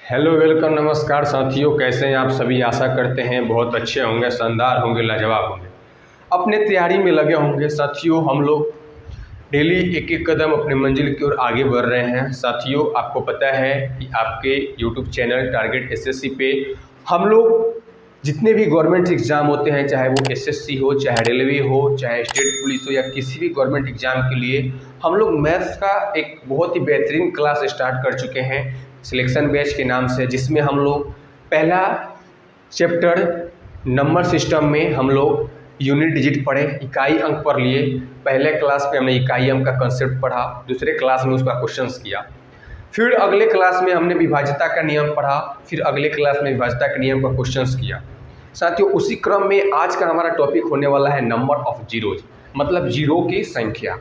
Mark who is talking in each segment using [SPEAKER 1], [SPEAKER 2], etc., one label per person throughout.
[SPEAKER 1] Hello welcome नमस्कार साथियों, कैसे हैं आप सभी। आशा करते हैं बहुत अच्छे होंगे, शानदार होंगे, लाजवाब होंगे, अपने तैयारी में लगे होंगे। साथियों, हम लोग डेली एक एक कदम अपनी मंजिल की ओर आगे बढ़ रहे हैं। साथियों, आपको पता है कि आपके यूट्यूब चैनल टारगेट एसएससी पे हम लोग जितने भी गवर्नमेंट एग्ज़ाम होते हैं, चाहे वो एसएससी हो, चाहे रेलवे हो, चाहे स्टेट पुलिस हो, या किसी भी गवर्नमेंट एग्ज़ाम के लिए हम लोग मैथ्स का एक बहुत ही बेहतरीन क्लास स्टार्ट कर चुके हैं सिलेक्शन बैच के नाम से, जिसमें हम लोग पहला चैप्टर नंबर सिस्टम में हम लोग यूनिट डिजिट पढ़े, इकाई अंक पर लिए। पहले क्लास में हमने इकाई अंक का कंसेप्ट पढ़ा, दूसरे क्लास में उसका क्वेश्चंस किया, फिर अगले क्लास में हमने विभाज्यता का नियम पढ़ा, फिर अगले क्लास में विभाज्यता के नियम का क्वेश्चंस किया। साथियों, उसी क्रम में आज का हमारा टॉपिक होने वाला है नंबर ऑफ जीरोज, मतलब जीरो की संख्या।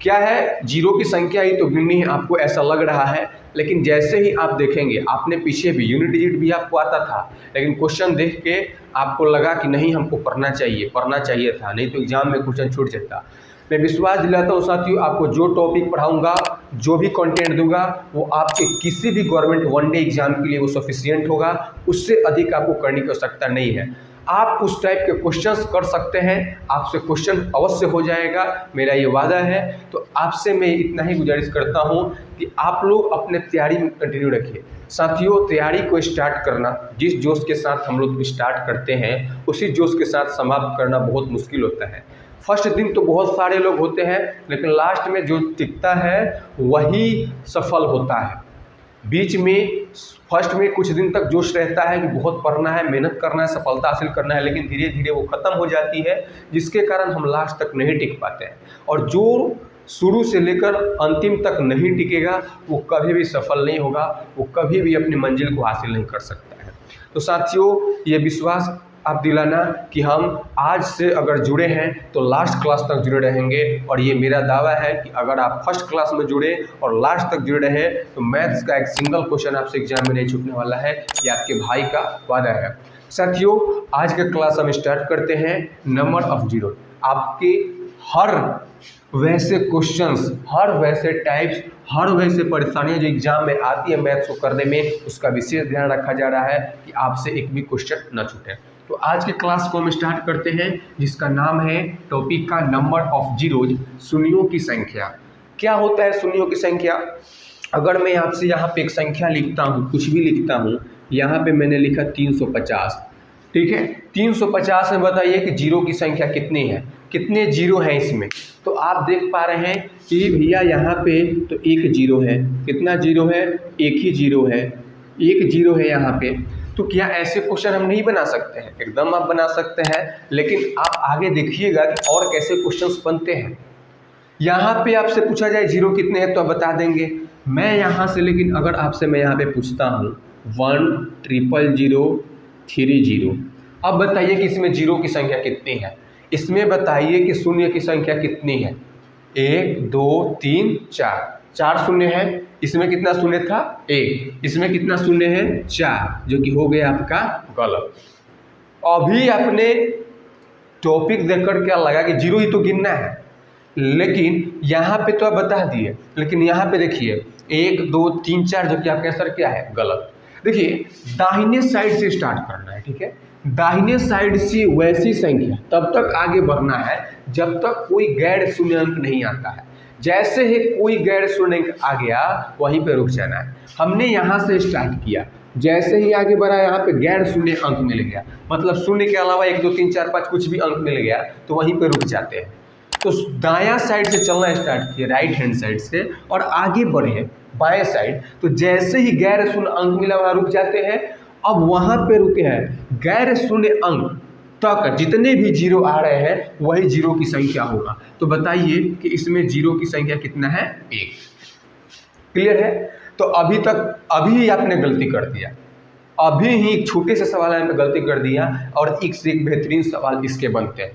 [SPEAKER 1] क्या है जीरो की संख्या ही तो गिननी है, आपको ऐसा लग रहा है, लेकिन जैसे ही आप देखेंगे, आपने पीछे भी यूनिट डिजिट भी आपको आता था, लेकिन क्वेश्चन देख के आपको लगा कि नहीं हमको पढ़ना चाहिए था, नहीं तो एग्जाम में क्वेश्चन छूट जाता। मैं विश्वास दिलाता हूँ साथियों, आपको जो टॉपिक पढ़ाऊंगा, जो भी कंटेंट दूंगा, वो आपके किसी भी गवर्नमेंट वनडे एग्जाम के लिए वो सफिशिएंट होगा। उससे अधिक आपको करने की आवश्यकता नहीं है। आप उस टाइप के क्वेश्चंस कर सकते हैं, आपसे क्वेश्चन अवश्य हो जाएगा, मेरा ये वादा है। तो आपसे मैं इतना ही गुजारिश करता हूँ कि आप लोग अपने तैयारी में कंटिन्यू रखिए। साथियों, तैयारी को स्टार्ट करना, जिस जोश के साथ हम लोग स्टार्ट करते हैं, उसी जोश के साथ समाप्त करना बहुत मुश्किल होता है। फर्स्ट दिन तो बहुत सारे लोग होते हैं, लेकिन लास्ट में जो टिकता है वही सफल होता है। बीच में फर्स्ट में कुछ दिन तक जोश रहता है कि बहुत पढ़ना है, मेहनत करना है, सफलता हासिल करना है, लेकिन धीरे धीरे वो ख़त्म हो जाती है, जिसके कारण हम लास्ट तक नहीं टिक पाते हैं। और जो शुरू से लेकर अंतिम तक नहीं टिकेगा, वो कभी भी सफल नहीं होगा, वो कभी भी अपनी मंजिल को हासिल नहीं कर सकता है। तो साथियों, ये विश्वास आप दिलाना कि हम आज से अगर जुड़े हैं तो लास्ट क्लास तक जुड़े रहेंगे। और ये मेरा दावा है कि अगर आप फर्स्ट क्लास में जुड़े और लास्ट तक जुड़े रहे तो मैथ्स का एक सिंगल क्वेश्चन आपसे एग्जाम में नहीं छूटने वाला है। ये आपके भाई का वादा है। साथियों, आज का क्लास हम स्टार्ट करते हैं नंबर ऑफ जीरो। आपके हर वैसे क्वेश्चंस, हर वैसे टाइप्स, हर वैसे परेशानियां जो एग्जाम में आती है मैथ्स को करने में, उसका विशेष ध्यान रखा जा रहा है कि आपसे एक भी क्वेश्चन न छूटे। तो आज के क्लास को हम स्टार्ट करते हैं, जिसका नाम है टॉपिक का नंबर ऑफ जीरोज, शून्यों की संख्या। क्या होता है शून्यों की संख्या? अगर मैं आपसे यहाँ पे एक संख्या लिखता हूँ, कुछ भी लिखता हूँ, यहाँ पे मैंने लिखा 350, ठीक है। 350 में बताइए कि जीरो की संख्या कितनी है, कितने जीरो हैं इसमें। तो आप देख पा रहे हैं कि भैया यहाँ पे तो एक जीरो है। कितना जीरो है? एक ही जीरो है, एक जीरो है यहाँ पे। तो क्या ऐसे क्वेश्चन हम नहीं बना सकते हैं? एकदम आप बना सकते हैं, लेकिन आप आगे देखिएगा कि और कैसे क्वेश्चंस बनते हैं। यहाँ पे आपसे पूछा जाए जीरो कितने हैं तो आप बता देंगे। मैं यहाँ से, लेकिन अगर आपसे मैं यहाँ पे पूछता हूँ 10003 अब बताइए कि इसमें जीरो की संख्या कितनी है। इसमें बताइए कि शून्य की संख्या कितनी है। 1 2 3 4, 4 शून्य है। इसमें कितना शून्य था? 1। इसमें कितना शून्य है? 4, जो कि हो गया आपका गलत। अभी आपने टॉपिक देखकर क्या लगा कि जीरो ही तो गिनना है, लेकिन यहाँ पे तो आप बता दिए, लेकिन यहाँ पे देखिए 1 2 3 4, जो कि आपका आंसर क्या है? गलत। देखिए, दाहिने साइड से स्टार्ट करना है, ठीक है। दाहिने साइड से वैसी संख्या तब तक आगे बढ़ना है जब तक कोई गैर शून्य अंक नहीं आता है। जैसे ही कोई गैर शून्य अंक आ गया, वहीं पे रुक जाना है। हमने यहाँ से स्टार्ट किया, जैसे ही आगे बढ़ा यहाँ पे गैर शून्य अंक मिल गया, मतलब शून्य के अलावा 1 2 3 4 5 कुछ भी अंक मिल गया, तो वहीं पे रुक जाते हैं। तो दायां साइड से चलना स्टार्ट किया, राइट हैंड साइड से, और आगे बढ़े बाएं साइड। तो जैसे ही गैर शून्य अंक मिला वहाँ रुक जाते हैं। अब वहाँ पे रुके हैं, गैर शून्य अंक तक जितने भी जीरो आ रहे हैं वही जीरो की संख्या होगा। तो बताइए कि इसमें जीरो की संख्या कितना है? 1। क्लियर है? तो अभी आपने गलती कर दिया, अभी ही एक छोटे से सवाल में गलती कर दिया, और एक से एक बेहतरीन सवाल इसके बनते हैं।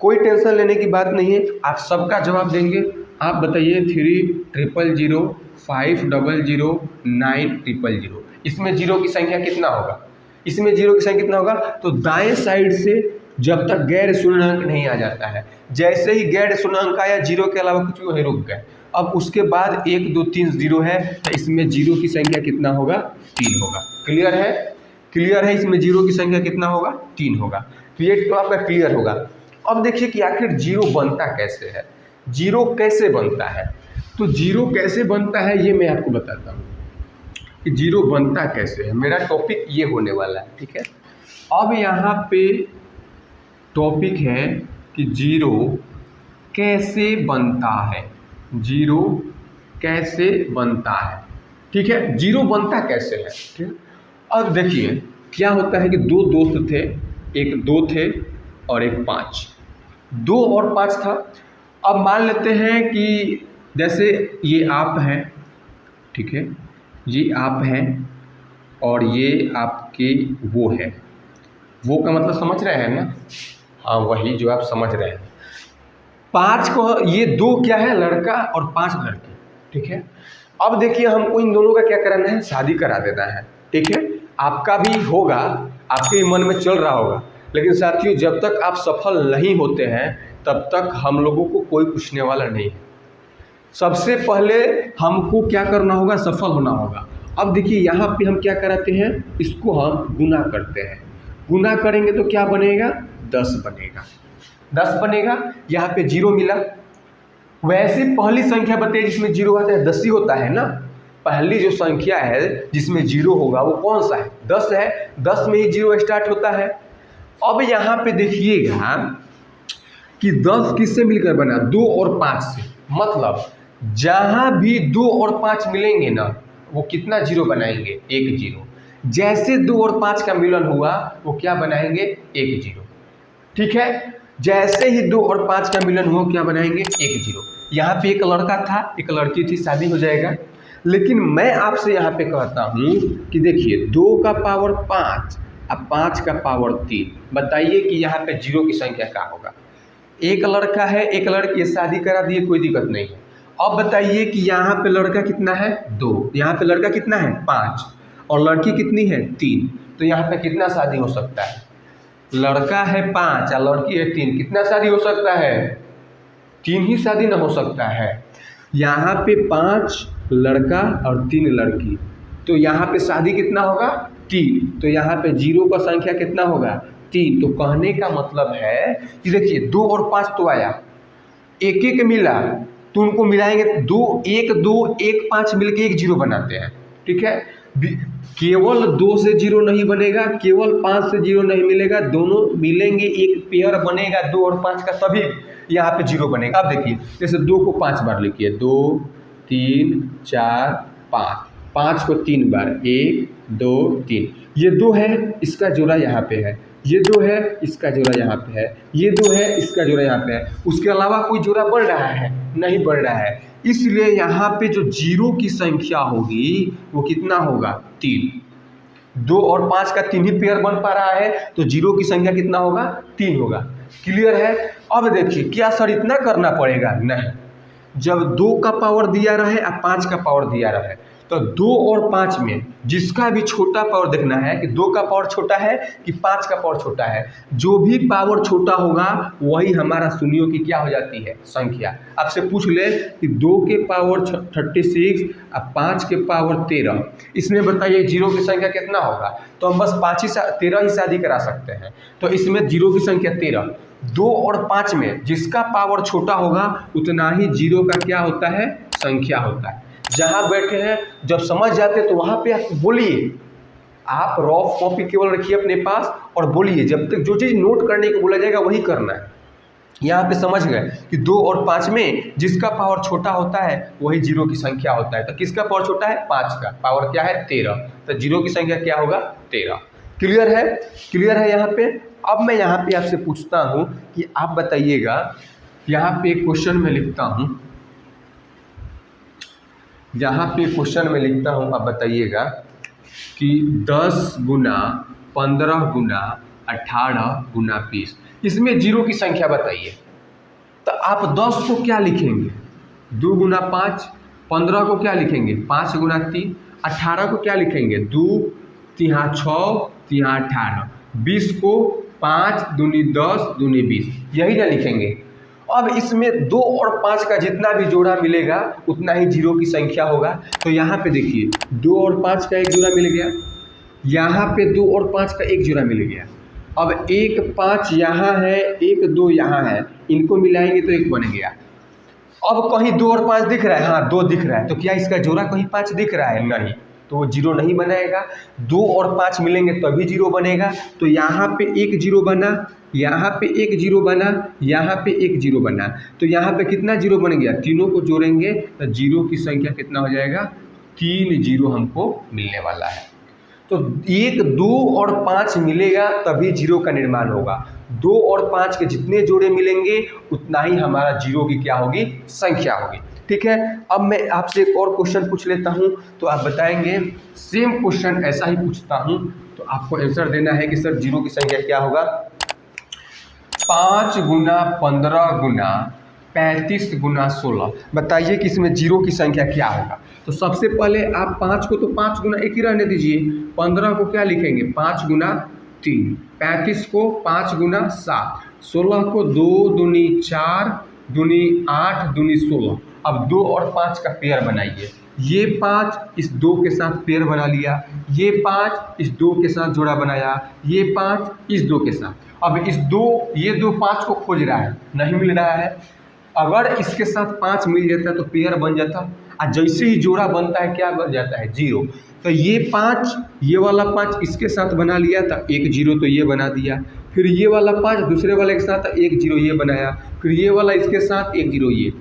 [SPEAKER 1] कोई टेंशन लेने की बात नहीं है, आप सबका जवाब देंगे। आप बताइए 3000 500 9000, इसमें जीरो की संख्या कितना होगा? इसमें जीरो की संख्या कितना होगा? तो दाएं साइड से जब तक गैर शून्य अंक नहीं आ जाता है, जैसे ही गैर शून्य अंक आया, जीरो के अलावा कुछ भी वहीं रुक गए, अब उसके बाद 1 2 3 0 है, तो इसमें जीरो की संख्या कितना होगा? 3 होगा। क्लियर है? क्लियर है? इसमें जीरो की संख्या कितना होगा? 3 होगा। तो ये तो आपका क्लियर होगा। अब देखिए कि आखिर जीरो बनता कैसे है, जीरो कैसे बनता है। तो जीरो कैसे बनता है ये मैं आपको बताता हूँ कि जीरो बनता कैसे है। मेरा टॉपिक ये होने वाला है, ठीक है। अब यहाँ पे टॉपिक है कि जीरो कैसे बनता है, जीरो कैसे बनता है, ठीक है। जीरो बनता कैसे है, ठीक है। अब देखिए क्या होता है कि दो दोस्त थे, एक 2 थे और एक 5, 2 और 5 था। अब मान लेते हैं कि जैसे ये आप हैं, ठीक है, ये आप हैं और ये आपके वो है। वो का मतलब समझ रहे हैं ना? हाँ, वही जो आप समझ रहे हैं। 5 को ये 2 क्या है? लड़का और 5 लड़की, ठीक है। अब देखिए हमको इन दोनों का क्या कराना है? शादी करा देना है, ठीक है। आपका भी होगा, आपके मन में चल रहा होगा, लेकिन साथियों जब तक आप सफल नहीं होते हैं तब तक हम लोगों को कोई पूछने वाला नहीं है। सबसे पहले हमको क्या करना होगा? सफल होना होगा। अब देखिए यहाँ पे हम क्या कराते हैं? इसको हम गुना करते हैं। गुना करेंगे तो क्या बनेगा? 10 बनेगा, 10 बनेगा। यहाँ पे जीरो मिला। वैसे पहली संख्या बताइए जिसमें जीरो आता है, 10 ही होता है ना। पहली जो संख्या है जिसमें जीरो होगा वो कौन सा है? 10 है। 10 में ही जीरो स्टार्ट होता है। अब यहाँ पे देखिएगा कि 10 किससे मिलकर बना? 2 और 5 से। मतलब जहाँ भी 2 और 5 मिलेंगे ना, वो कितना जीरो बनाएंगे? 1 जीरो। जैसे 2 और 5 का मिलन हुआ वो क्या बनाएंगे? 1 जीरो, ठीक है। जैसे ही 2 और 5 का मिलन हुआ क्या बनाएंगे? 1 जीरो। यहाँ पे एक लड़का था, एक लड़की थी, शादी हो जाएगा। लेकिन मैं आपसे यहाँ पे कहता हूँ कि देखिए 2 का पावर 5 और 5 का पावर 3, बताइए कि यहाँ पे जीरो की संख्या क्या होगा? एक लड़का है, एक लड़की, शादी करा दिए, कोई दिक्कत नहीं है। अब बताइए कि यहाँ पे लड़का कितना है? 2, यहाँ पे लड़का कितना है? 5 और लड़की कितनी है? 3। तो यहाँ पे कितना शादी हो सकता है? लड़का है 5 और लड़की है 3, कितना शादी हो सकता है? 3 ही शादी ना हो सकता है। यहाँ पे 5 लड़का और 3 लड़की, तो यहाँ पे शादी कितना होगा? 3। तो यहाँ पे जीरो का संख्या कितना होगा? 3। तो कहने का मतलब है कि देखिए 2 और 5 तो आया, एक एक मिला तो उनको मिलाएंगे 2 1 2 1 5 मिलके 1 जीरो बनाते हैं, ठीक है। केवल 2 से जीरो नहीं बनेगा, केवल 5 से जीरो नहीं मिलेगा, दोनों मिलेंगे एक पेयर बनेगा 2 और 5 का, तभी यहाँ पे जीरो बनेगा। अब देखिए जैसे 2 को 5 बार लिखिए, 2 3 4 5, 5 को 3 बार, 1 2 3, ये 2 है, इसका जोड़ा यहाँ पे है, ये 2 है, इसका जोड़ा यहाँ पे है, ये 2 है, इसका जोड़ा यहाँ पे है। उसके अलावा कोई जोड़ा बढ़ रहा है? नहीं बढ़ रहा है। इसलिए यहाँ पे जो जीरो की संख्या होगी वो कितना होगा? 3। 2 और 5 का 3 ही पेयर बन पा रहा है, तो जीरो की संख्या कितना होगा? 3 होगा। क्लियर है? अब देखिए क्या सर इतना करना पड़ेगा? नहीं, जब 2 का पावर दिया रहे और 5 का पावर दिया रहे, तो 2 और 5 में जिसका भी छोटा पावर देखना है कि 2 का पावर छोटा है कि 5 का पावर छोटा है। जो भी पावर छोटा होगा वही हमारा शून्यों की क्या हो जाती है? संख्या। आपसे पूछ ले कि 2 के पावर 36 और 5 के पावर 13, इसमें बताइए जीरो की संख्या कितना होगा? तो हम बस 13 ही शादी करा सकते हैं, तो इसमें जीरो की संख्या 13। 2 और 5 में जिसका पावर छोटा होगा उतना ही जीरो का क्या होता है? संख्या होता है। जहाँ बैठे हैं जब समझ जाते हैं तो वहाँ पे आप बोलिए, आप रफ कॉपी केवल रखिए अपने पास और बोलिए, जब तक जो चीज़ नोट करने को बोला जाएगा वही करना है। यहाँ पे समझ गए कि 2 और 5 में जिसका पावर छोटा होता है वही जीरो की संख्या होता है। तो किसका पावर छोटा है? 5 का पावर क्या है? 13। तो जीरो की संख्या क्या होगा? 13। क्लियर है? क्लियर है यहाँ पे? अब मैं यहाँ पे आपसे पूछता हूँ कि आप बताइएगा, यहाँ पे एक क्वेश्चन में लिखता हूँ, यहाँ पे क्वेश्चन में लिखता हूँ, आप बताइएगा कि 10 गुना 15 गुना 18 गुना 20, इसमें जीरो की संख्या बताइए। तो आप 10 को क्या लिखेंगे? 2 गुना 5, 15 को क्या लिखेंगे? 5 गुना 3, 18 को क्या लिखेंगे? 2 3 6 3 18, 20 को 5 दूनी 10 दूनी 20, यही ना लिखेंगे। अब इसमें 2 और 5 का जितना भी जोड़ा मिलेगा उतना ही जीरो की संख्या होगा। तो यहाँ पे देखिए 2 और 5 का एक जोड़ा मिल गया, यहाँ पे 2 और 5 का एक जोड़ा मिल गया। अब 1 5 यहाँ है, 1 2 यहाँ है, इनको मिलाएंगे तो 1 बन गया। अब कहीं 2 और 5 दिख रहा है, हाँ 2 दिख रहा है, तो क्या इसका जोड़ा कहीं 5 दिख रहा है? नहीं, तो वो जीरो नहीं बनाएगा। 2 और 5 मिलेंगे तभी जीरो बनेगा। तो यहाँ पे एक जीरो बना, यहाँ पे एक जीरो बना, यहाँ पे एक जीरो बना, तो यहाँ पे कितना जीरो बन गया? तीनों को जोड़ेंगे तो जीरो की संख्या कितना हो जाएगा? 3 जीरो हमको मिलने वाला है। तो 1 2 और 5 मिलेगा तभी जीरो का निर्माण होगा। 2 और 5 के जितने जोड़े मिलेंगे उतना ही हमारा जीरो की क्या होगी? संख्या होगी। ठीक है, अब मैं आपसे एक और क्वेश्चन पूछ लेता हूं, तो आप बताएंगे। सेम क्वेश्चन ऐसा ही पूछता हूं, तो आपको आंसर देना है कि सर जीरो की संख्या क्या होगा? 5 गुना 15 गुना 35 गुना 16, बताइए कि इसमें जीरो की संख्या क्या होगा? तो सबसे पहले आप 5 को तो 5 गुना एक ही रहने दीजिए, 15 को क्या लिखेंगे? 5 गुना 3, 35 को 5 गुना 7, 16 को 2 दूनी 4 दूनी 8 दूनी 16। अब 2 और 5 का पेयर बनाइए। ये 5 इस 2 के साथ पेयर बना लिया, ये 5 इस 2 के साथ जोड़ा बनाया, ये 5 इस 2 के साथ। अब ये 2 5 को खोज रहा है, नहीं मिल रहा है। अगर इसके साथ 5 मिल जाता तो पेयर बन जाता, और जैसे ही जोड़ा बनता है क्या बन जाता है? जीरो। तो ये 5, ये वाला 5 इसके साथ बना लिया था, एक जीरो तो ये बना दिया। फिर ये वाला 5 दूसरे वाले के साथ एक जीरो ये बनाया, फिर ये वाला इसके साथ एक जीरो ये।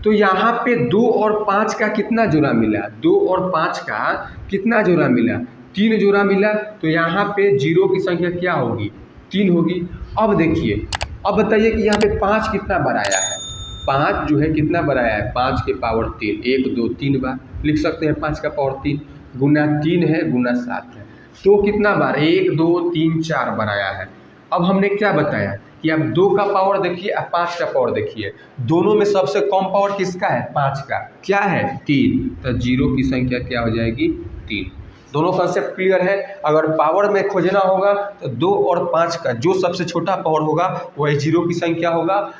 [SPEAKER 1] तो यहाँ पे 2 और 5 का कितना जोड़ा मिला? 2 और 5 का कितना जोड़ा मिला? 3 जोड़ा मिला। तो यहाँ पे जीरो की संख्या क्या होगी? 3 होगी। अब देखिए, अब बताइए कि यहाँ पे 5 कितना बनाया है? 5 जो है कितना बनाया है? 5 के पावर 3, 1 2 3 बार लिख सकते हैं। 5 का पावर 3 गुना 3 है गुना 7 है, तो कितना बार? 1 2 3 4 बनाया है। अब हमने क्या बताया कि आप 2 का पावर देखिए और 5 का पावर देखिए, दोनों में सबसे कम पावर किसका है? 5 का। क्या है? 3। तो जीरो की संख्या क्या हो जाएगी? 3। दोनों कंसेप्ट क्लियर है। अगर पावर में खोजना होगा तो 2 और 5 का जो सबसे छोटा पावर होगा वही जीरो की संख्या होगा।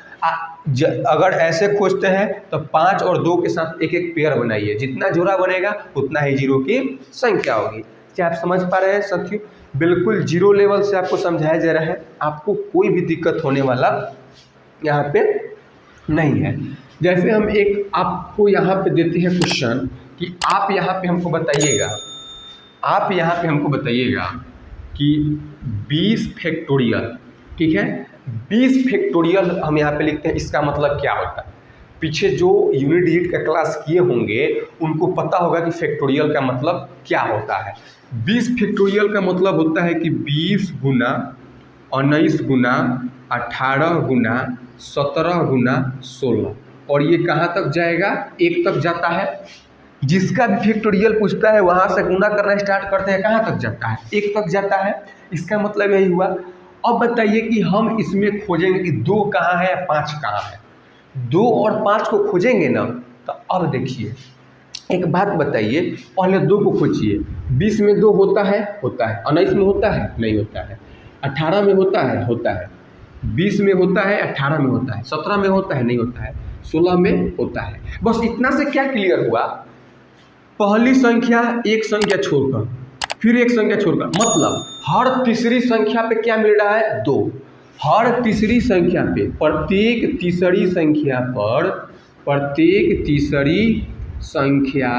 [SPEAKER 1] अगर ऐसे खोजते हैं तो 5 और 2 के साथ एक एक पेयर बनाइए, जितना जोड़ा बनेगा उतना ही जीरो की संख्या होगी। क्या आप समझ पा रहे हैं साथियों? बिल्कुल जीरो लेवल से आपको समझाया जा रहा है, आपको कोई भी दिक्कत होने वाला यहाँ पे नहीं है। जैसे हम एक आपको यहाँ पे देते हैं क्वेश्चन कि आप यहाँ पे हमको बताइएगा, कि 20 फैक्टोरियल, ठीक है, 20 फैक्टोरियल हम यहाँ पे लिखते हैं, इसका मतलब क्या होता है? पीछे जो यूनिट डिजिट का क्लास किए होंगे उनको पता होगा कि फैक्टोरियल का मतलब क्या होता है। 20 फैक्टोरियल का मतलब होता है कि 20 गुना 19 गुना 18 गुना 17 गुना 16, और ये कहाँ तक जाएगा? 1 तक जाता है। जिसका भी फैक्टोरियल पूछता है वहाँ से गुना करना स्टार्ट करते हैं, कहाँ तक जाता है? 1 तक जाता है। इसका मतलब यही हुआ। अब बताइए कि हम इसमें खोजेंगे कि 2 कहाँ है, 5 कहाँ है। 2 और 5 को खोजेंगे ना, तो अब देखिए एक बात बताइए, पहले 2 को खोजिए। 20 में 2 होता है? 19 में होता है? नहीं होता है। 18 में होता है? 20 में होता है? 18 में होता है? 17 में होता है? नहीं होता है। 16 में होता है। बस इतना से क्या क्लियर हुआ? पहली संख्या एक संख्या छोड़कर, फिर एक संख्या छोड़कर, मतलब हर तीसरी संख्या पे क्या मिल रहा है? 2। हर तीसरी संख्या पे, प्रत्येक तीसरी संख्या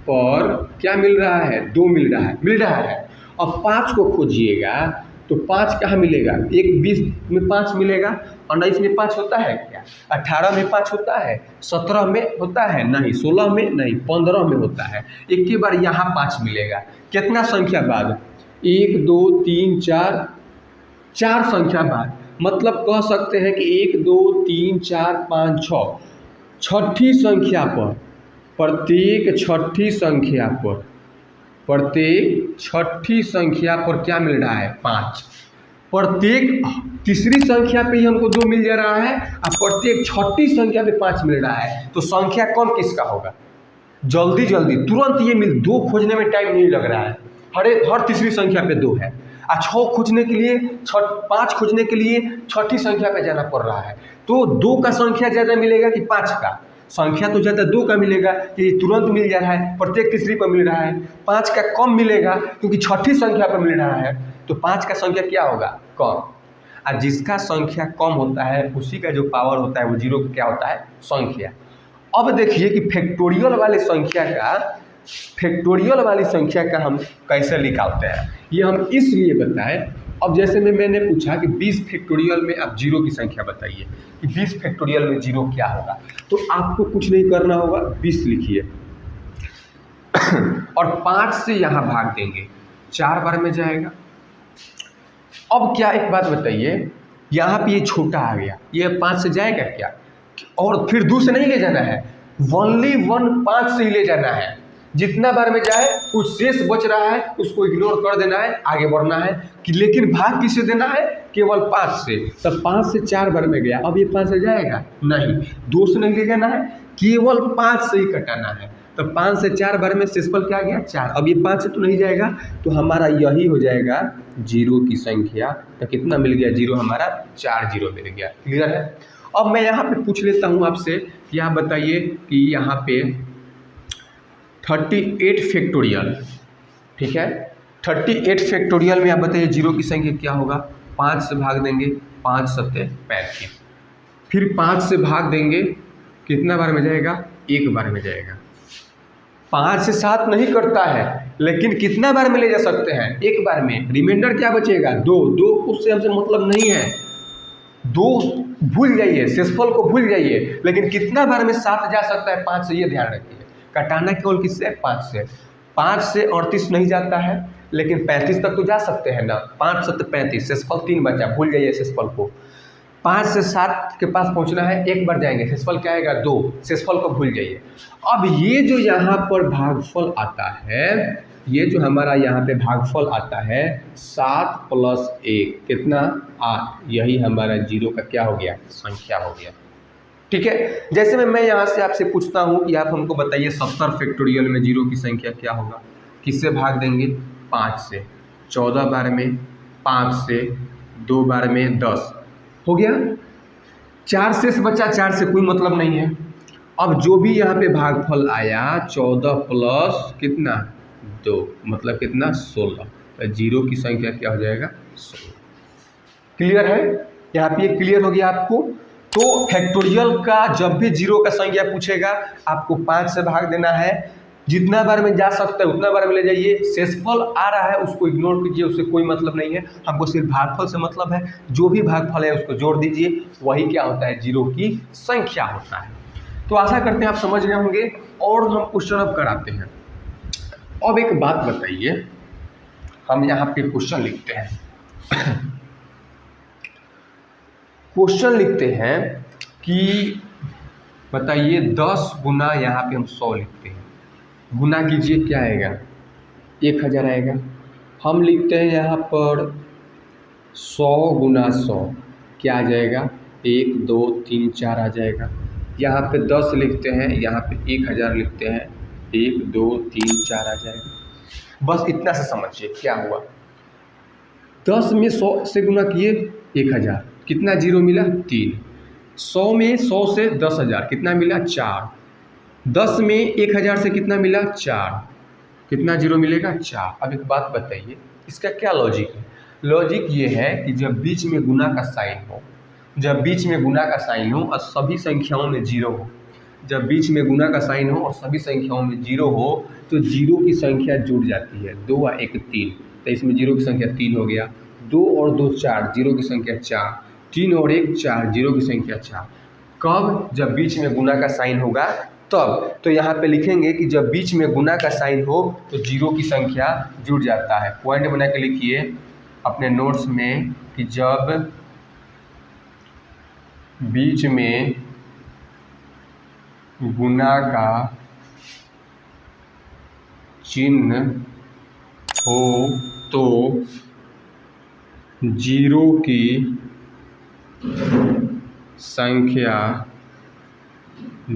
[SPEAKER 1] पर क्या मिल रहा है? 2 मिल रहा है। अब 5 को खोजिएगा तो 5 कहाँ मिलेगा? 20 में 5 मिलेगा। 19 में 5 होता है क्या? 18 में 5 होता है? 17 में होता है? नहीं। 16 में नहीं, 15 में होता है। एक ही बार यहाँ 5 मिलेगा। कितना संख्या बाद? 1 2 3 4 संख्या बाद। मतलब कह सकते हैं कि 1 2 3 4 5 6, छठी संख्या पर, प्रत्येक छठी संख्या पर क्या मिल रहा है? 5। प्रत्येक तीसरी संख्या पे ही हमको 2 मिल जा रहा है, और प्रत्येक छठी संख्या पे 5 मिल रहा है। तो संख्या कम किसका होगा? जल्दी तुरंत ये 2 खोजने में टाइम नहीं लग रहा है। हर तीसरी संख्या पे 2 है। और 6 खोजने के लिए 5 खोजने के लिए छठी संख्या पे जाना पड़ रहा है। तो 2 का संख्या ज़्यादा मिलेगा कि 5 का? संख्या तो ज़्यादा 2 का मिलेगा कि तुरंत मिल जा रहा है, प्रत्येक तीसरी पर मिल रहा है। 5 का कम मिलेगा क्योंकि छठी संख्या पर मिल रहा है। तो 5 का संख्या क्या होगा? कम। और जिसका संख्या कम होता है उसी का जो पावर होता है वो जीरो क्या होता है? संख्या। अब देखिए कि फैक्टोरियल वाली संख्या का हम कैसे निकालते हैं, ये हम इसलिए बताएं। अब जैसे मैंने पूछा कि 20 फैक्टोरियल में आप जीरो की संख्या बताइए कि 20 फैक्टोरियल में जीरो क्या होगा, तो आपको कुछ नहीं करना होगा, 20 लिखिए और 5 से यहाँ भाग देंगे, 4 बार में जाएगा। अब क्या एक बात बताइए, यहाँ पे ये छोटा आ गया, ये 5 से जाएगा क्या? और फिर 2 से नहीं ले जाना है, ओनली 5 से ही ले जाना है। जितना बार में जाए कुछ शेष बच रहा है उसको इग्नोर कर देना है, आगे बढ़ना है कि लेकिन भाग किससे देना है? केवल 5 से। तब 5 से 4 बार में गया, अब ये 5 से जाएगा नहीं, 2 से नहीं ले जाना है, केवल 5 से ही कटाना है। तो 5 से 4 बार में शेषफल क्या गया? 4। अब ये 5 से तो नहीं जाएगा, तो हमारा यही हो जाएगा जीरो की संख्या। तो कितना मिल गया? जीरो, हमारा 4 जीरो मिल गया। क्लियर है? अब मैं यहाँ पे पूछ लेता हूँ आपसे कि आप बताइए कि यहाँ पे 38 फैक्टोरियल, ठीक है, 38 फैक्टोरियल में आप बताइए जीरो की संख्या क्या होगा? 5 से भाग देंगे, 5 सत्ते 35, फिर 5 से भाग देंगे, कितना बार में जाएगा? 1 बार में जाएगा। 5 से 7 नहीं करता है, लेकिन कितना बार में ले जा सकते हैं? 1 बार में। रिमाइंडर क्या बचेगा? 2 उससे हमसे मतलब नहीं है, 2 भूल जाइए, शेषफल को भूल जाइए, लेकिन कितना बार में 7 जा सकता है? 5 से, ये ध्यान रखिए। कटाना केवल किससे? 5 से। 5 से 38 नहीं जाता है, लेकिन 35 तक तो जा सकते हैं ना। 5 सत्ते 35, शेषफल 3 बचा, भूल जाइए शेषफल को। 5 से 7 के पास पहुंचना है, 1 बार जाएंगे, शेषफल क्या आएगा? 2, शेषफल को भूल जाइए। अब ये जो यहाँ पर भागफल आता है, ये जो हमारा यहाँ पे भागफल आता है 7 + 1 कितना? 8। यही हमारा जीरो का क्या हो गया? संख्या हो गया। ठीक है। जैसे मैं यहाँ से आपसे पूछता हूँ कि आप हमको बताइए 70 फैक्टोरियल में जीरो की संख्या क्या होगा? किससे भाग देंगे? 5 से। 14 बार में 5 से, 2 बार में 10 हो गया। 4 शेष बचा, 4 से कोई मतलब नहीं है। अब जो भी यहाँ पे भागफल आया 14 प्लस कितना? 2, मतलब कितना? 16। तो जीरो की संख्या क्या हो जाएगा? 16। क्लियर है? यहाँ पे क्लियर हो गया आपको? तो फैक्टोरियल का जब भी जीरो का संख्या पूछेगा आपको 5 से भाग देना है, जितना बार में जा सकता है उतना बार में ले जाइए। शेषफल आ रहा है उसको इग्नोर कीजिए, उससे कोई मतलब नहीं है, हमको सिर्फ भागफल से मतलब है। जो भी भागफल है उसको जोड़ दीजिए, वही क्या होता है? जीरो की संख्या होता है। तो आशा करते हैं आप समझ गए होंगे और हम क्वेश्चन अब कराते हैं। अब एक बात बताइए, हम यहाँ पे क्वेश्चन लिखते हैं क्वेश्चन लिखते हैं कि बताइए 10 गुना, यहाँ पे हम 100 लिखते हैं, गुना कीजिए, क्या आएगा? 1000 आएगा। हम लिखते हैं यहाँ पर 100 गुना 100, क्या आ जाएगा? 1 2 3 4 आ जाएगा। यहाँ पे 10 लिखते हैं, यहाँ पे 1000 लिखते हैं, 1 2 3 4 आ जाएगा। बस इतना से समझिए क्या हुआ। 10 में 100 से गुना किए 1000, कितना जीरो मिला? 3। 100 में 100 से 10,000, कितना मिला? 4। 10 में 1000 से कितना मिला? 4। कितना जीरो मिलेगा? 4। अब एक बात बताइए, इसका क्या लॉजिक है? लॉजिक ये है कि जब बीच में गुना का साइन हो, जब बीच में गुना का साइन हो और सभी संख्याओं में जीरो हो, जब बीच में गुना का साइन हो और सभी संख्याओं में जीरो हो, तो जीरो की संख्या जुड़ जाती है। 2 और 1 3, तो इसमें जीरो की संख्या 3 हो गया। 2 और 2 4, जीरो की संख्या 4। 3 और 1 4, जीरो की संख्या 4। कब? जब बीच में गुना का साइन होगा तब। तो यहाँ पे लिखेंगे कि जब बीच में गुना का साइन हो तो जीरो की संख्या जुड़ जाता है। पॉइंट बना के लिखिए अपने नोट्स में कि जब बीच में गुना का चिन्ह हो तो जीरो की संख्या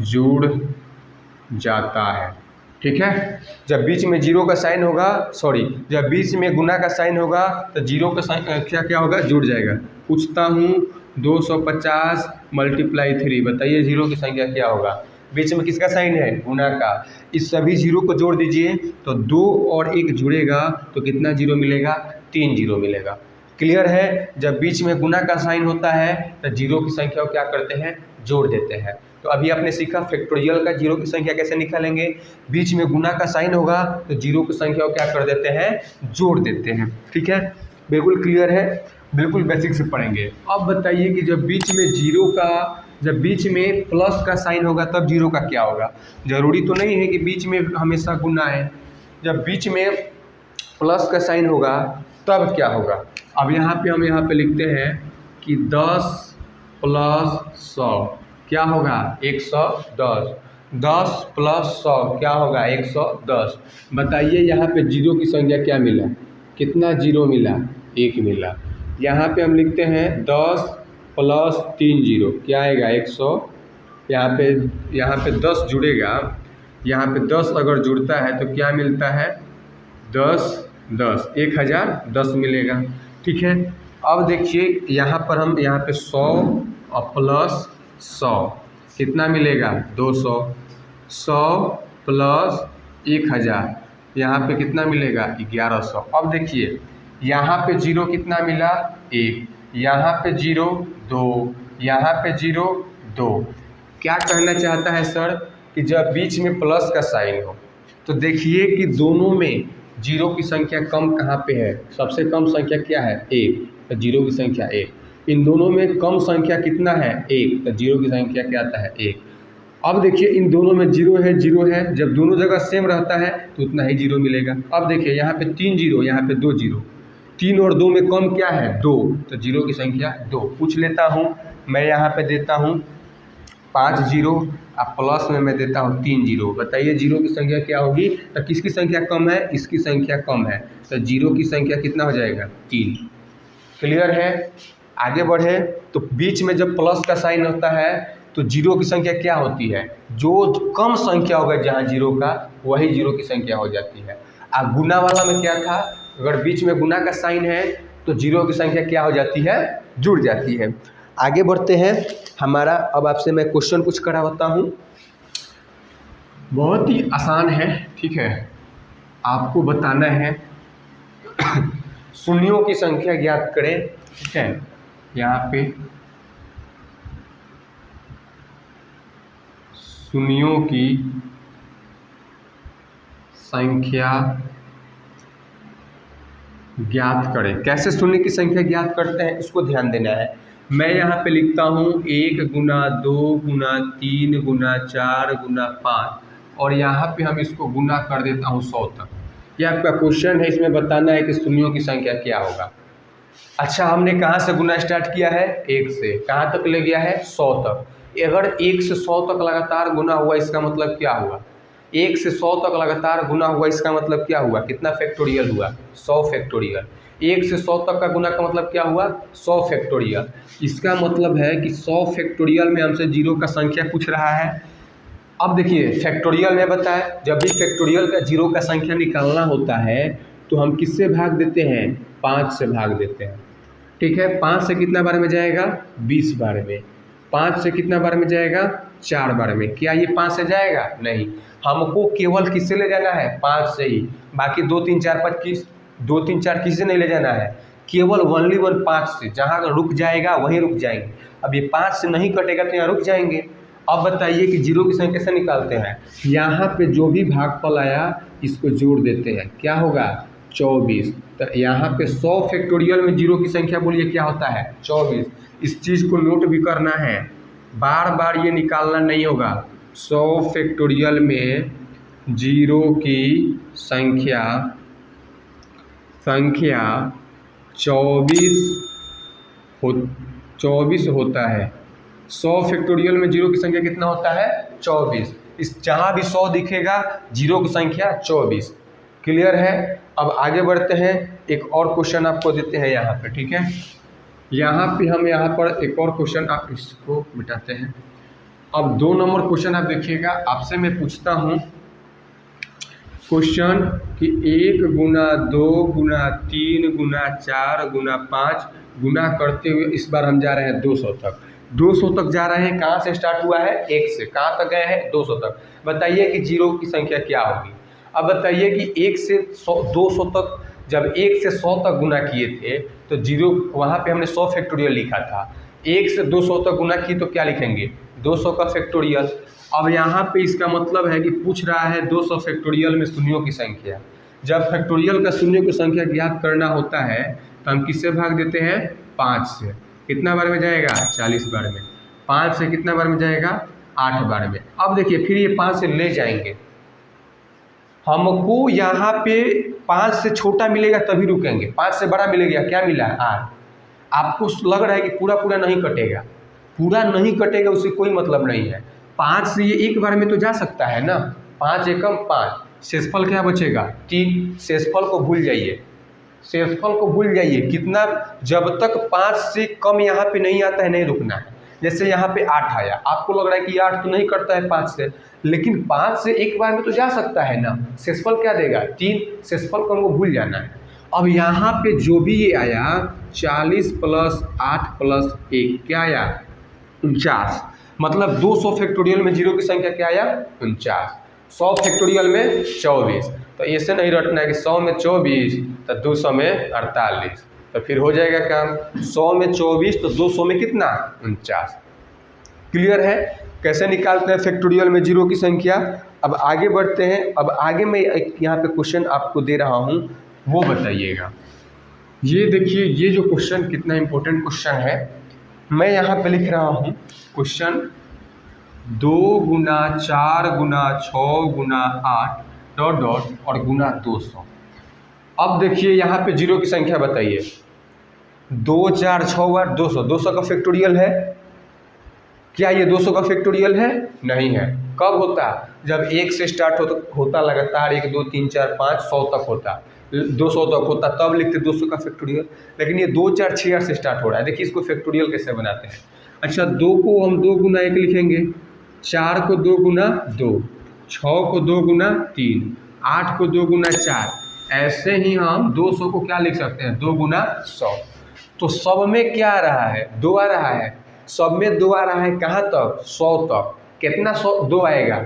[SPEAKER 1] जुड़ जाता है। ठीक है। जब बीच में जीरो का साइन होगा, जब बीच में गुना का साइन होगा तो जीरो का साइन क्या होगा, जुड़ जाएगा। पूछता हूँ 250 × 3, बताइए जीरो की संख्या क्या होगा। बीच में किसका साइन है, गुना का। इस सभी जीरो को जोड़ दीजिए तो 2 और 1 जुड़ेगा तो कितना जीरो मिलेगा, 3 जीरो मिलेगा। क्लियर है। जब बीच में गुना का साइन होता है तो जीरो की संख्या को क्या करते हैं, जोड़ देते हैं। तो अभी आपने सीखा फैक्टोरियल का जीरो की संख्या कैसे निकालेंगे। बीच में गुना का साइन होगा तो जीरो की संख्या को क्या कर देते हैं, जोड़ देते हैं। ठीक है, बिल्कुल क्लियर है, बिल्कुल बेसिक से पढ़ेंगे। अब बताइए कि जब बीच में प्लस का साइन होगा तब जीरो का क्या होगा। ज़रूरी तो नहीं है कि बीच में हमेशा गुना है। जब बीच में प्लस का साइन होगा तब क्या होगा। अब यहाँ पे लिखते हैं कि 10 + 100 क्या होगा, 110। 10 + 100 क्या होगा, 110। बताइए यहाँ पे जीरो की संख्या क्या मिला, कितना जीरो मिला, 1 मिला। यहाँ पे हम लिखते हैं 10 + 3 जीरो क्या आएगा, 100। यहाँ पे 10 जुड़ेगा, यहाँ पे 10 अगर जुड़ता है तो क्या मिलता है, 10 1010 मिलेगा। ठीक है। अब देखिए यहाँ पे 100 + 100 कितना मिलेगा, 200। 100 + 1000 यहाँ पे कितना मिलेगा, 1100। अब देखिए यहाँ पे जीरो कितना मिला, 1, यहाँ पे जीरो 2, यहाँ पे जीरो 2। क्या कहना चाहता है सर कि जब बीच में प्लस का साइन हो तो देखिए कि दोनों में जीरो की संख्या कम कहाँ पे है, सबसे कम संख्या क्या है, 1, तो जीरो की संख्या 1। इन दोनों में कम संख्या कितना है, 1, तो जीरो की संख्या क्या आता है, 1। अब देखिए इन दोनों में जीरो है, जब दोनों जगह सेम रहता है तो उतना ही जीरो मिलेगा। अब देखिए यहाँ पे 3 जीरो, यहाँ पे 2 जीरो, 3 और 2 में कम क्या है, 2, तो जीरो की संख्या 2। पूछ लेता हूँ मैं, यहाँ पे देता हूँ 5 जीरो, अब प्लस में मैं देता हूँ 3 जीरो। बताइए जीरो की संख्या क्या होगी, तो किसकी संख्या कम है, इसकी संख्या कम है, तो जीरो की संख्या कितना हो जाएगा, 3। क्लियर है। आगे बढ़े तो बीच में जब प्लस का साइन होता है तो जीरो की संख्या क्या होती है, जो कम संख्या होगा जहाँ जीरो का वही जीरो की संख्या हो जाती है। अब गुना वाला में क्या था, अगर बीच में गुना का साइन है तो जीरो की संख्या क्या हो जाती है, जुड़ जाती है। आगे बढ़ते हैं। हमारा अब आपसे मैं क्वेश्चन कुछ कराता हूँ, बहुत ही आसान है। ठीक है, आपको बताना है शून्यों की संख्या ज्ञात करें। ठीक है, यहाँ पे शून्यों की संख्या ज्ञात करें। कैसे शून्य की संख्या ज्ञात करते हैं इसको ध्यान देना है। मैं यहाँ पे लिखता हूँ 1 × 2 × 3 × 4 × 5 और यहाँ पे हम इसको गुना कर देता हूँ 100 तक। ये आपका क्वेश्चन है, इसमें बताना है कि शून्यों की संख्या क्या होगा। अच्छा, हमने कहाँ से गुना स्टार्ट किया है, 1 से, कहाँ तक ले गया है, 100 तक। अगर 1 से 100 तक लगातार गुना हुआ इसका मतलब क्या हुआ, 1 से 100 तक लगातार गुना हुआ इसका मतलब क्या हुआ, कितना फैक्टोरियल हुआ, 100 फैक्टोरियल। 1 से 100 तक का गुना का मतलब क्या हुआ, 100 फैक्टोरियल। इसका मतलब है कि 100 फैक्टोरियल में हमसे जीरो का संख्या पूछ रहा है। अब देखिए फैक्टोरियल में बताया, जब भी फैक्टोरियल का जीरो का संख्या निकालना होता है तो हम किससे भाग देते हैं, 5 से भाग देते हैं। ठीक है, 5 से कितना बार में जाएगा, 20 बार में। 5 से कितना बार में जाएगा, 4 बार में। क्या ये 5 से जाएगा, नहीं, हमको केवल किससे ले जाना है, 5 से ही। बाकी 2 3 4 5 2 3 4 किससे नहीं ले जाना है, केवल ओनली 5 से। जहाँ रुक जाएगा वहीं रुक जाएंगे। अब ये 5 से नहीं कटेगा तो यहाँ रुक जाएंगे। अब बताइए कि जीरो की संख्या कैसे निकालते हैं। यहाँ पे जो भी भागफल आया इसको जोड़ देते हैं, क्या होगा, 24। तो यहाँ पे 100 फैक्टोरियल में जीरो की संख्या बोलिए क्या होता है, 24। इस चीज़ को नोट भी करना है, बार बार ये निकालना नहीं होगा। 100 फैक्टोरियल में जीरो की संख्या 24 होता है। 100 फैक्टोरियल में जीरो की संख्या कितना होता है, 24। इस जहाँ भी 100 दिखेगा जीरो की संख्या 24। क्लियर है। अब आगे बढ़ते हैं, एक और क्वेश्चन आपको देते हैं यहाँ पे। ठीक है, यहाँ पर एक और क्वेश्चन, आप इसको मिटाते हैं। अब 2 नंबर क्वेश्चन आप देखिएगा, आपसे मैं पूछता हूँ क्वेश्चन कि 1 गुना 2 गुना 3 गुना 4 गुना 5 गुना करते हुए इस बार हम जा रहे हैं 200 तक। 200 तक जा रहे हैं, कहाँ से स्टार्ट हुआ है? 1 से। कहाँ तक गए हैं? 200 तक। बताइए कि जीरो की संख्या क्या होगी। अब बताइए कि 1 से 200 तक, जब 1 से 100 तक गुना किए थे तो जीरो, वहाँ पे हमने 100 फैक्टोरियल लिखा था। 1 से 200 तक गुना किए तो क्या लिखेंगे? 200 का फैक्टोरियल। अब यहाँ पे इसका मतलब है कि पूछ रहा है 200 फैक्टोरियल में शून्यों की संख्या। जब फैक्टोरियल का शून्यों की संख्या ज्ञात करना होता है तो हम किससे भाग देते हैं? 5 से। कितना बार में जाएगा? 40 बार में। 5 से कितना बार में जाएगा? 8 बार में। अब देखिए फिर ये 5 से ले जाएंगे, हमको यहाँ पे 5 से छोटा मिलेगा तभी रुकेंगे, 5 से बड़ा मिलेगा, क्या मिला? 8। आपको लग रहा है कि पूरा पूरा नहीं कटेगा, पूरा नहीं कटेगा, उससे कोई मतलब नहीं है। 5 से ये एक बार में तो जा सकता है ना। 5 एकम 5, शेषफल क्या बचेगा? 3। शेषफल को भूल जाइए, शेषफल को भूल जाइए। कितना? जब तक 5 से कम यहाँ पे नहीं आता है नहीं रुकना है। जैसे यहाँ पे 8 आया, आपको लग रहा है कि 8 तो नहीं करता है 5 से, लेकिन 5 से एक बार में तो जा सकता है ना। शेषफल क्या देगा? 3। शेषफल को हमको भूल जाना है। अब यहाँ पे जो भी ये आया 40 + 8 + 1 क्या आया? 49। मतलब 200 फैक्टोरियल में जीरो की संख्या क्या आया? 49। 100 फैक्टोरियल में 24। तो ऐसे नहीं रटना है कि 100 में 24 तो 200 में 48, तो फिर हो जाएगा काम। 100 में 24 तो 200 में कितना? 49। क्लियर है कैसे निकालते हैं फैक्टोरियल में जीरो की संख्या? अब आगे बढ़ते हैं। अब आगे मैं एक यहाँ पे क्वेश्चन आपको दे रहा हूँ, वो बताइएगा। ये देखिए, ये जो क्वेश्चन कितना इम्पोर्टेंट क्वेश्चन है। मैं यहाँ पे लिख रहा हूँ क्वेश्चन 2 गुना 4 गुना 6 गुना 8 ... और गुना 200। अब देखिए यहाँ पे जीरो की संख्या बताइए। 2 4 6 8 200, 200 का फैक्टोरियल है क्या? ये 200 का फैक्टोरियल है? नहीं है। कब होता? जब 1 से स्टार्ट होता लगातार 1 2 3 4 5 100 तक होता, 200 तक होता, तब लिखते 200 का फैक्टोरियल। लेकिन ये 2 4 6 8 से स्टार्ट हो रहा है। देखिए इसको फैक्टोरियल कैसे बनाते हैं। अच्छा, 2 को हम 2 गुना 1 लिखेंगे, 4 को 2 गुना 2, 6 को 2 गुना 3, 8 को 2 गुना 4। ऐसे ही हम 200 को क्या लिख सकते हैं? 2 गुना 100। तो सब में क्या आ रहा है? 2 आ रहा है। सब में 2 आ रहा है। कहाँ तक? 100 तक। कितना 2 आएगा?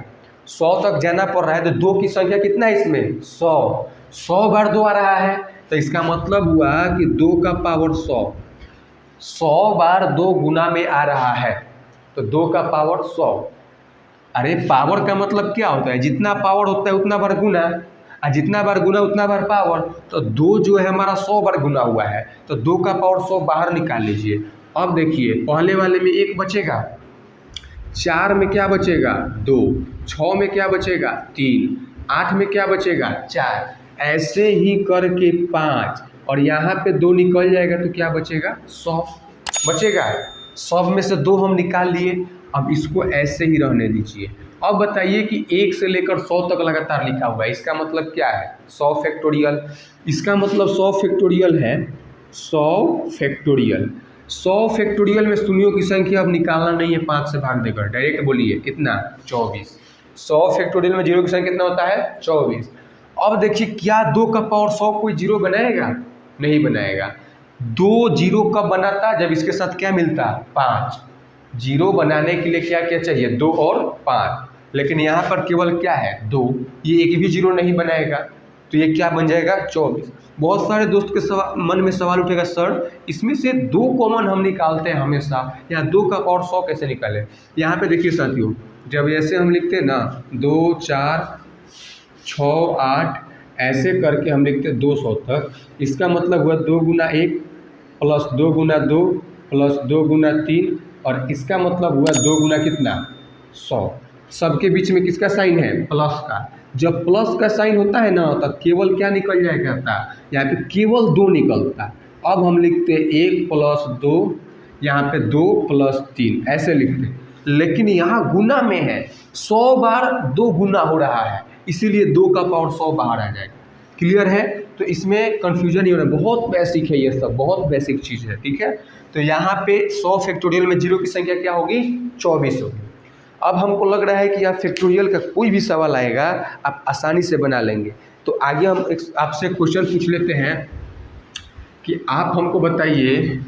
[SPEAKER 1] 100 तक जाना पड़ रहा है। तो 2 की संख्या कितना है इसमें? 100। 100 बार 2 आ रहा है, तो इसका मतलब हुआ कि 2 का पावर 100। 100 बार 2 गुना में आ रहा है, तो 2 का पावर 100। अरे पावर का मतलब क्या होता है? जितना पावर होता है उतना बार गुना, और जितना बार गुना उतना बार पावर। तो 2 जो है हमारा 100 बार गुना हुआ है, तो 2 का पावर 100 बाहर निकाल लीजिए। अब देखिए पहले वाले में 1 बचेगा, 4 में क्या बचेगा? 2, 6 में क्या बचेगा? 3, 8 में क्या बचेगा? 4, ऐसे ही करके 5, और यहाँ पे 2 निकल जाएगा तो क्या बचेगा? 100 बचेगा। 100 में से 2 हम निकाल लिए। अब इसको ऐसे ही रहने दीजिए। अब बताइए कि 1 से लेकर 100 तक लगातार लिखा हुआ है, इसका मतलब क्या है? 100 फैक्टोरियल। इसका मतलब 100 फैक्टोरियल है। 100 फैक्टोरियल। 100 फैक्टोरियल में शून्यों की संख्या अब निकालना नहीं है 5 से भाग देकर, डायरेक्ट बोलिए कितना? 24। 100 फैक्टोरियल में जीरो की संख्या कितना होता है? 24। अब देखिए क्या 2 का पावर 100 कोई जीरो बनाएगा? नहीं बनाएगा। 2 जीरो कब बनाता? जब इसके साथ क्या मिलता? 5। जीरो बनाने के लिए क्या क्या चाहिए? 2 और 5। लेकिन यहाँ पर केवल क्या है? 2। ये एक भी जीरो नहीं बनाएगा, तो ये क्या बन जाएगा? 24। बहुत सारे दोस्त के मन में सवाल उठेगा, सर इसमें से 2 कॉमन हम निकालते हैं हमेशा, यहाँ 2 का पावर 100 कैसे निकालें? यहाँ पे देखिए साथियों, जब ऐसे हम लिखते हैं ना 2 4 6 8 ऐसे करके हम लिखते हैं 200 तक, इसका मतलब हुआ 2 गुना 1 प्लस 2 गुना 2 प्लस 2 गुना 3, और इसका मतलब हुआ 2 गुना कितना? 100। सबके बीच में किसका साइन है? प्लस का। जब प्लस का साइन होता है ना, तब केवल क्या निकल जाया करता? यहाँ पे केवल 2 निकलता। अब हम लिखते 1 + 2, यहाँ पे 2 + 3 ऐसे लिखते। लेकिन यहाँ गुना में है, 100 बार 2 गुना हो रहा है, इसीलिए 2 का पावर 100 बाहर आ जाएगा। क्लियर है? तो इसमें कन्फ्यूजन नहीं होना, बहुत बेसिक है ये सब, बहुत बेसिक चीज़ है। ठीक है, तो यहाँ पे 100 फैक्टोरियल में जीरो की संख्या क्या होगी? 24 होगी। अब हमको लग रहा है कि आप फैक्टोरियल का कोई भी सवाल आएगा आप आसानी से बना लेंगे। तो आगे हम आपसे क्वेश्चन पूछ लेते हैं कि आप हमको बताइए।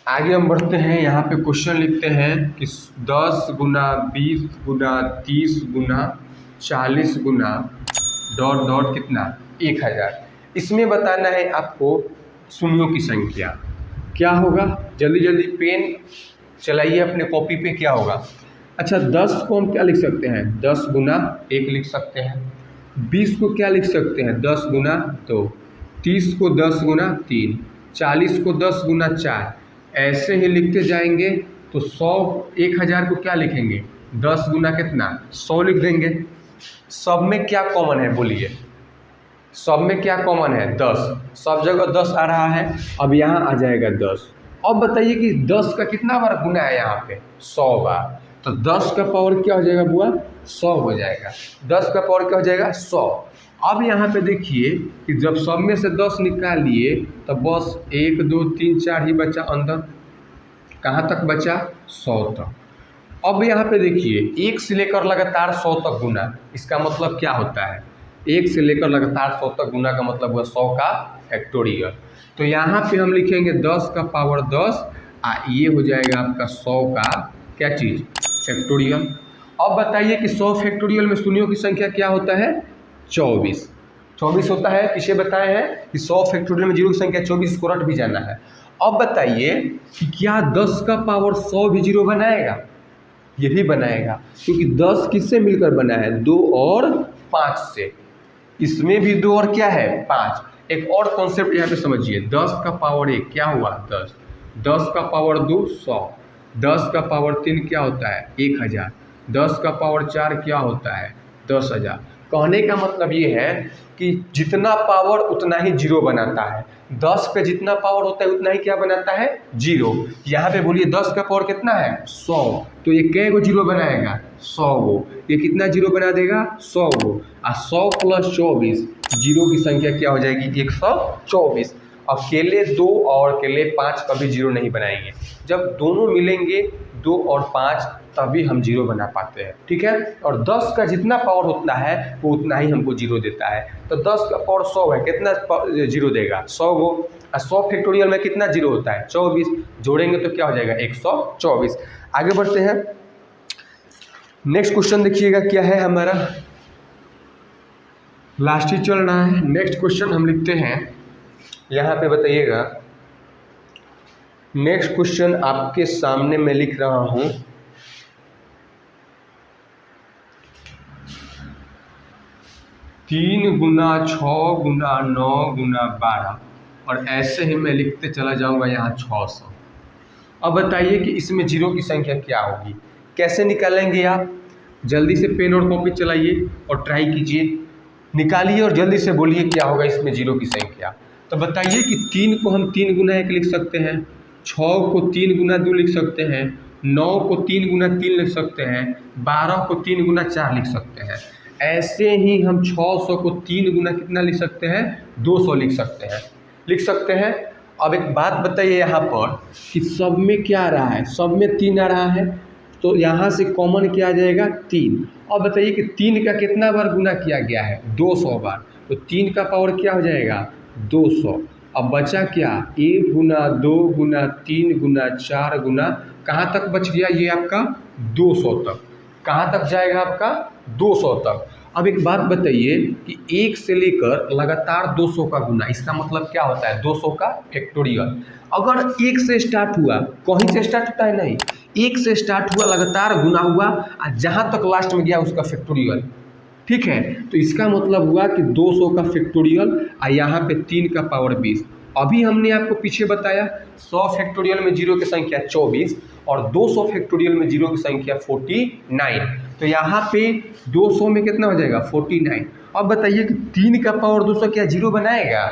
[SPEAKER 1] आगे हम बढ़ते हैं, यहाँ पे क्वेश्चन लिखते हैं कि 10 गुना 20 गुना 30 गुना 40 गुना डॉट डॉट कितना 1000। इसमें बताना है आपको शून्यों की संख्या। क्या होगा, जल्दी जल्दी पेन चलाइए अपने कॉपी पे। क्या होगा, अच्छा 10 को हम क्या लिख सकते हैं, 10 गुना 1 लिख सकते हैं। 20 को क्या लिख सकते हैं, 10 गुना 2। 30 को 10 गुना 3। 40 को 10 गुना 4। ऐसे ही लिखते जाएंगे तो 100 1000 को क्या लिखेंगे, 10 गुना कितना 100 लिख देंगे। सब में क्या कॉमन है बोलिए, सब में क्या कॉमन है 10, सब जगह 10 आ रहा है। अब यहाँ आ जाएगा 10। अब बताइए कि 10 का कितना बार गुना है यहाँ पे 100 बार। तो 10 का पावर क्या हो जाएगा बुआ 100 हो जाएगा। 10 का पावर क्या हो जाएगा 100। अब यहाँ पे देखिए कि जब सब में से 10 निकाल लिए तो बस 1 2 3 4 ही बचा अंदर। कहाँ तक बचा 100 तक। अब यहाँ पे देखिए 1 से लेकर लगातार 100 तक गुना, इसका मतलब क्या होता है, 1 से लेकर लगातार 100 तक गुना का मतलब हुआ 100 का फैक्टोरियल। तो यहाँ पे हम लिखेंगे 10 का पावर 10 ये हो जाएगा आपका 100 का क्या चीज़ फैक्टोरियल। अब बताइए कि 100 फैक्टोरियल में शून्यों की संख्या क्या होता है 24। 24 होता है, किसे बताए हैं कि 100 फैक्टोरियल में जीरो की संख्या 24, को रट भी जाना है। अब बताइए कि क्या 10 का पावर 100 भी जीरो बनाएगा, ये भी बनाएगा, क्योंकि 10 किससे मिलकर बना है 2 और 5 से। इसमें भी 2 और क्या है 5। एक और कॉन्सेप्ट यहाँ पे समझिए, 10 का पावर 1 क्या हुआ 10, 10 का पावर 2 100, 10 का पावर 3 क्या होता है 1000, 10 का पावर 4 क्या होता है 10000। कहने का मतलब ये है कि जितना पावर उतना ही जीरो बनाता है। 10 पे जितना पावर होता है उतना ही क्या बनाता है जीरो। यहाँ पे बोलिए 10 का पावर कितना है 100, तो ये कै गो जीरो बनाएगा 100 गो। ये कितना जीरो बना देगा 100 गो। 100 + 24 जीरो की संख्या क्या हो जाएगी 124। अकेले 2 और अकेले 5 कभी जीरो नहीं बनाएंगे, जब दोनों मिलेंगे 2 और 5 तभी हम जीरो बना पाते हैं, ठीक है। और 10 का जितना पावर होता है वो उतना ही हमको जीरो देता है। तो 10 का पावर 100 है, कितना जीरो देगा 100 गो। 100 फैक्टोरियल में कितना जीरो होता है 24, जोड़ेंगे तो क्या हो जाएगा 124। आगे बढ़ते हैं, नेक्स्ट क्वेश्चन देखिएगा क्या है हमारा, लास्ट ही चल रहा है। नेक्स्ट क्वेश्चन हम लिखते हैं, यहाँ पे बताइएगा। नेक्स्ट क्वेश्चन आपके सामने मैं लिख रहा हूँ, तीन गुना 6 गुना 9 गुना 12, और ऐसे ही मैं लिखते चला जाऊँगा यहाँ 600। अब बताइए कि इसमें जीरो की संख्या क्या होगी, कैसे निकालेंगे आप। जल्दी से पेन और कॉपी चलाइए और ट्राई कीजिए, निकालिए और जल्दी से बोलिए क्या होगा इसमें जीरो की संख्या। तो बताइए कि 3 को हम 3 गुना 1 लिख सकते हैं, 6 को 3 गुना 2 लिख सकते हैं, 9 को 3 गुना 3 लिख सकते हैं, 12 को 3 गुना 4 लिख सकते हैं। ऐसे ही हम 600 को 3 गुना कितना लिख सकते हैं 200 लिख सकते हैं। अब एक बात बताइए यहाँ पर कि सब में क्या आ रहा है, सब में 3 आ रहा है, तो यहाँ से कॉमन क्या आ जाएगा 3। अब बताइए कि 3 का कितना बार गुना किया गया है 200 बार, तो 3 का पावर क्या हो जाएगा 200। अब बचा क्या 1 गुना 2 गुना 3 गुना 4 गुना, कहाँ तक बच गया ये आपका 200 तक। कहाँ तक जाएगा आपका 200 तक। अब एक बात बताइए कि 1 से लेकर लगातार 200 का गुना, इसका मतलब क्या होता है 200 का फैक्टोरियल। अगर 1 से स्टार्ट हुआ, कहीं से स्टार्ट होता है नहीं, 1 से स्टार्ट हुआ लगातार गुना हुआ और जहाँ तक लास्ट में गया उसका फैक्टोरियल, ठीक है। तो इसका मतलब हुआ कि 200 का फैक्टोरियल और यहाँ पे 3 का पावर 20। अभी हमने आपको पीछे बताया 100 फैक्टोरियल में जीरो की संख्या 24 और 200 फैक्टोरियल में जीरो की संख्या 49। तो यहाँ पे 200 में कितना हो जाएगा 49। अब बताइए कि 3 का पावर 200 क्या जीरो बनाएगा,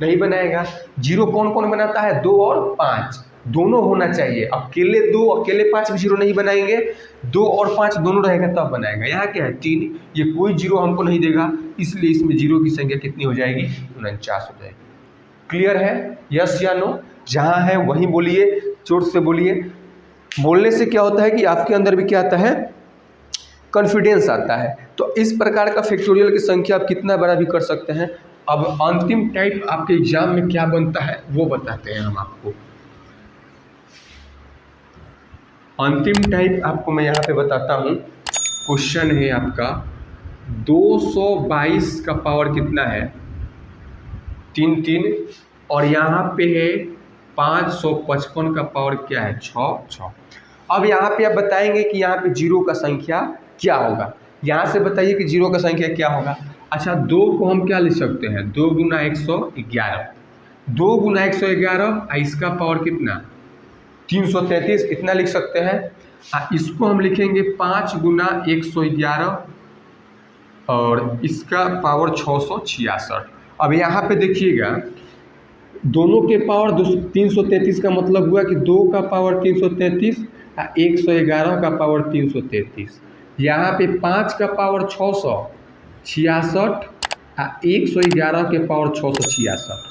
[SPEAKER 1] नहीं बनाएगा। जीरो कौन कौन बनाता है 2 और 5, दोनों होना चाहिए। अकेले 2 अकेले 5 भी जीरो नहीं बनाएंगे, 2 और 5 दोनों रहेगा तब बनाएगा। यहाँ क्या है 3, ये कोई जीरो हमको नहीं देगा, इसलिए इसमें जीरो की संख्या कितनी हो जाएगी 49 हो जाएगी। क्लियर है, यस या नो। जहाँ है वहीं बोलिए, जोर से बोलिए। बोलने से क्या होता है कि आपके अंदर भी क्या आता है, कॉन्फिडेंस आता है। तो इस प्रकार का फैक्टोरियल की संख्या आप कितना बड़ा भी कर सकते हैं। अब अंतिम टाइप आपके एग्जाम में क्या बनता है वो बताते हैं हम आपको। अंतिम टाइप आपको मैं यहाँ पे बताता हूँ। क्वेश्चन है आपका 222 का पावर कितना है, 3 3, और यहाँ पे है 555 का पावर क्या है, 6 6। अब यहाँ पे आप बताएंगे कि यहाँ पे जीरो का संख्या क्या होगा। यहाँ से बताइए कि जीरो का संख्या क्या होगा। अच्छा, 2 को हम क्या लिख सकते हैं, 2 गुना 111, 2 गुना 111, इसका पावर कितना 333, इतना लिख सकते हैं। इसको हम लिखेंगे 5 गुना 111 और इसका पावर 666। अब यहाँ पे देखिएगा दोनों के पावर 333 का मतलब हुआ कि 2 का पावर 333 और 111 का पावर 333। यहाँ पे 5 का पावर 666 और 111 के पावर 666।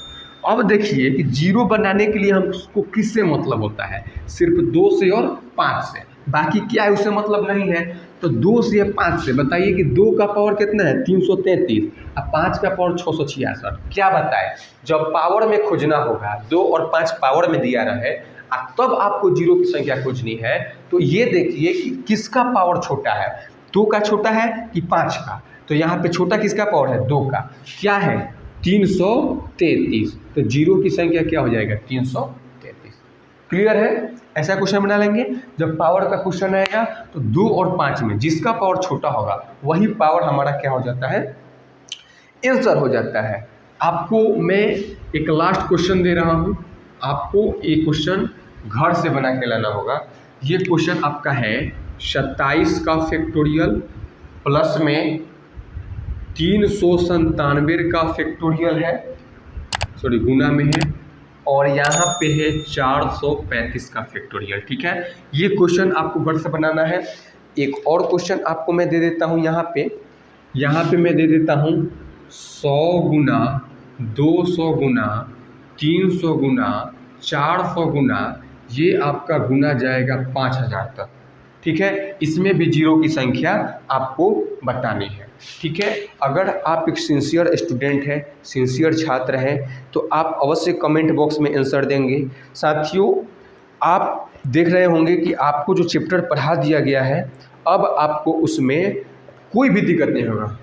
[SPEAKER 1] अब देखिए कि जीरो बनाने के लिए हमको किससे मतलब होता है, सिर्फ 2 से और 5 से, बाकी क्या है उससे मतलब नहीं है। तो 2 से या 5 से बताइए कि 2 का पावर कितना है 333 और 5 का पावर 666। क्या बताए, जब पावर में खोजना होगा 2 और 5 पावर में दिया रहे तब आपको जीरो की संख्या खोजनी है। तो ये देखिए कि किसका पावर छोटा है, 2 का छोटा है कि 5 का। तो यहाँ पे छोटा किसका पावर है, 2 का, क्या है 333। तो जीरो की संख्या क्या हो जाएगा 333। क्लियर है। ऐसा क्वेश्चन बना लेंगे। जब पावर का क्वेश्चन आएगा तो 2 और 5 में जिसका पावर छोटा होगा वही पावर हमारा क्या हो जाता है, आंसर हो जाता है। आपको मैं एक लास्ट क्वेश्चन दे रहा हूँ, आपको एक क्वेश्चन घर से बना के लाना होगा। ये क्वेश्चन आपका है 27 का फैक्टोरियल प्लस में 397 का फैक्टोरियल है, सॉरी गुना में है, और यहाँ पे है 435 का फैक्टोरियल। ठीक है, ये क्वेश्चन आपको घर से बनाना है। एक और क्वेश्चन आपको मैं दे देता हूँ यहाँ पे मैं दे देता हूँ 100 गुना 200 गुना 300 गुना 400 गुना, ये आपका गुना जाएगा 5000 तक। ठीक है, इसमें भी जीरो की संख्या आपको बतानी है। ठीक है, अगर आप एक सिंसियर स्टूडेंट हैं, सिंसियर छात्र हैं, तो आप अवश्य कमेंट बॉक्स में आंसर देंगे। साथियों, आप देख रहे होंगे कि आपको जो चैप्टर पढ़ा दिया गया है अब आपको उसमें कोई भी दिक्कत नहीं होगा।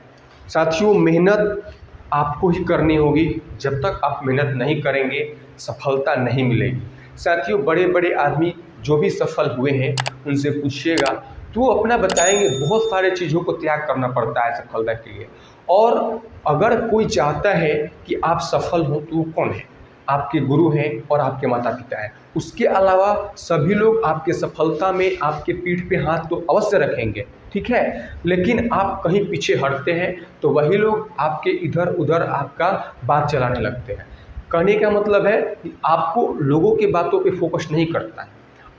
[SPEAKER 1] साथियों, मेहनत आपको ही करनी होगी। जब तक आप मेहनत नहीं करेंगे सफलता नहीं मिलेगी। साथियों, बड़े बड़े आदमी जो भी सफल हुए हैं उनसे पूछिएगा तो वो अपना बताएंगे, बहुत सारे चीज़ों को त्याग करना पड़ता है सफलता के लिए। और अगर कोई चाहता है कि आप सफल हो तो वो कौन है, आपके गुरु हैं और आपके माता पिता हैं। उसके अलावा सभी लोग आपके सफलता में आपके पीठ पे हाथ तो अवश्य रखेंगे, ठीक है, लेकिन आप कहीं पीछे हटते हैं तो वही लोग आपके इधर उधर आपका बात चलाने लगते हैं। कहने का मतलब है कि आपको लोगों की बातों पे फोकस नहीं करता है,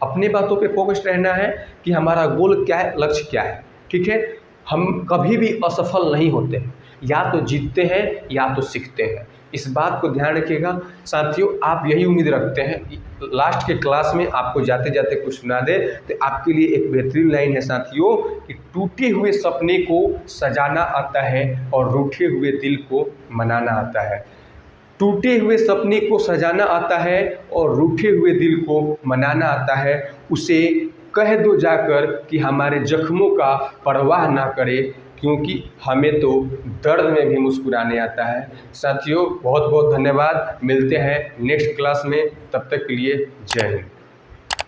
[SPEAKER 1] अपने बातों पे फोकस रहना है कि हमारा गोल क्या है, लक्ष्य क्या है। ठीक है, हम कभी भी असफल नहीं होते हैं, या तो जीतते हैं या तो सीखते हैं। इस बात को ध्यान रखिएगा। साथियों, आप यही उम्मीद रखते हैं कि लास्ट के क्लास में आपको जाते जाते कुछ सुना दे। तो आपके लिए एक बेहतरीन लाइन है साथियों कि टूटे हुए सपने को सजाना आता है और रूठे हुए दिल को मनाना आता है। टूटे हुए सपने को सजाना आता है और रूठे हुए दिल को मनाना आता है। उसे कह दो जाकर कि हमारे जख्मों का परवाह ना करे, क्योंकि हमें तो दर्द में भी मुस्कुराने आता है। साथियों, बहुत बहुत धन्यवाद। मिलते हैं नेक्स्ट क्लास में, तब तक के लिए जय हिंद।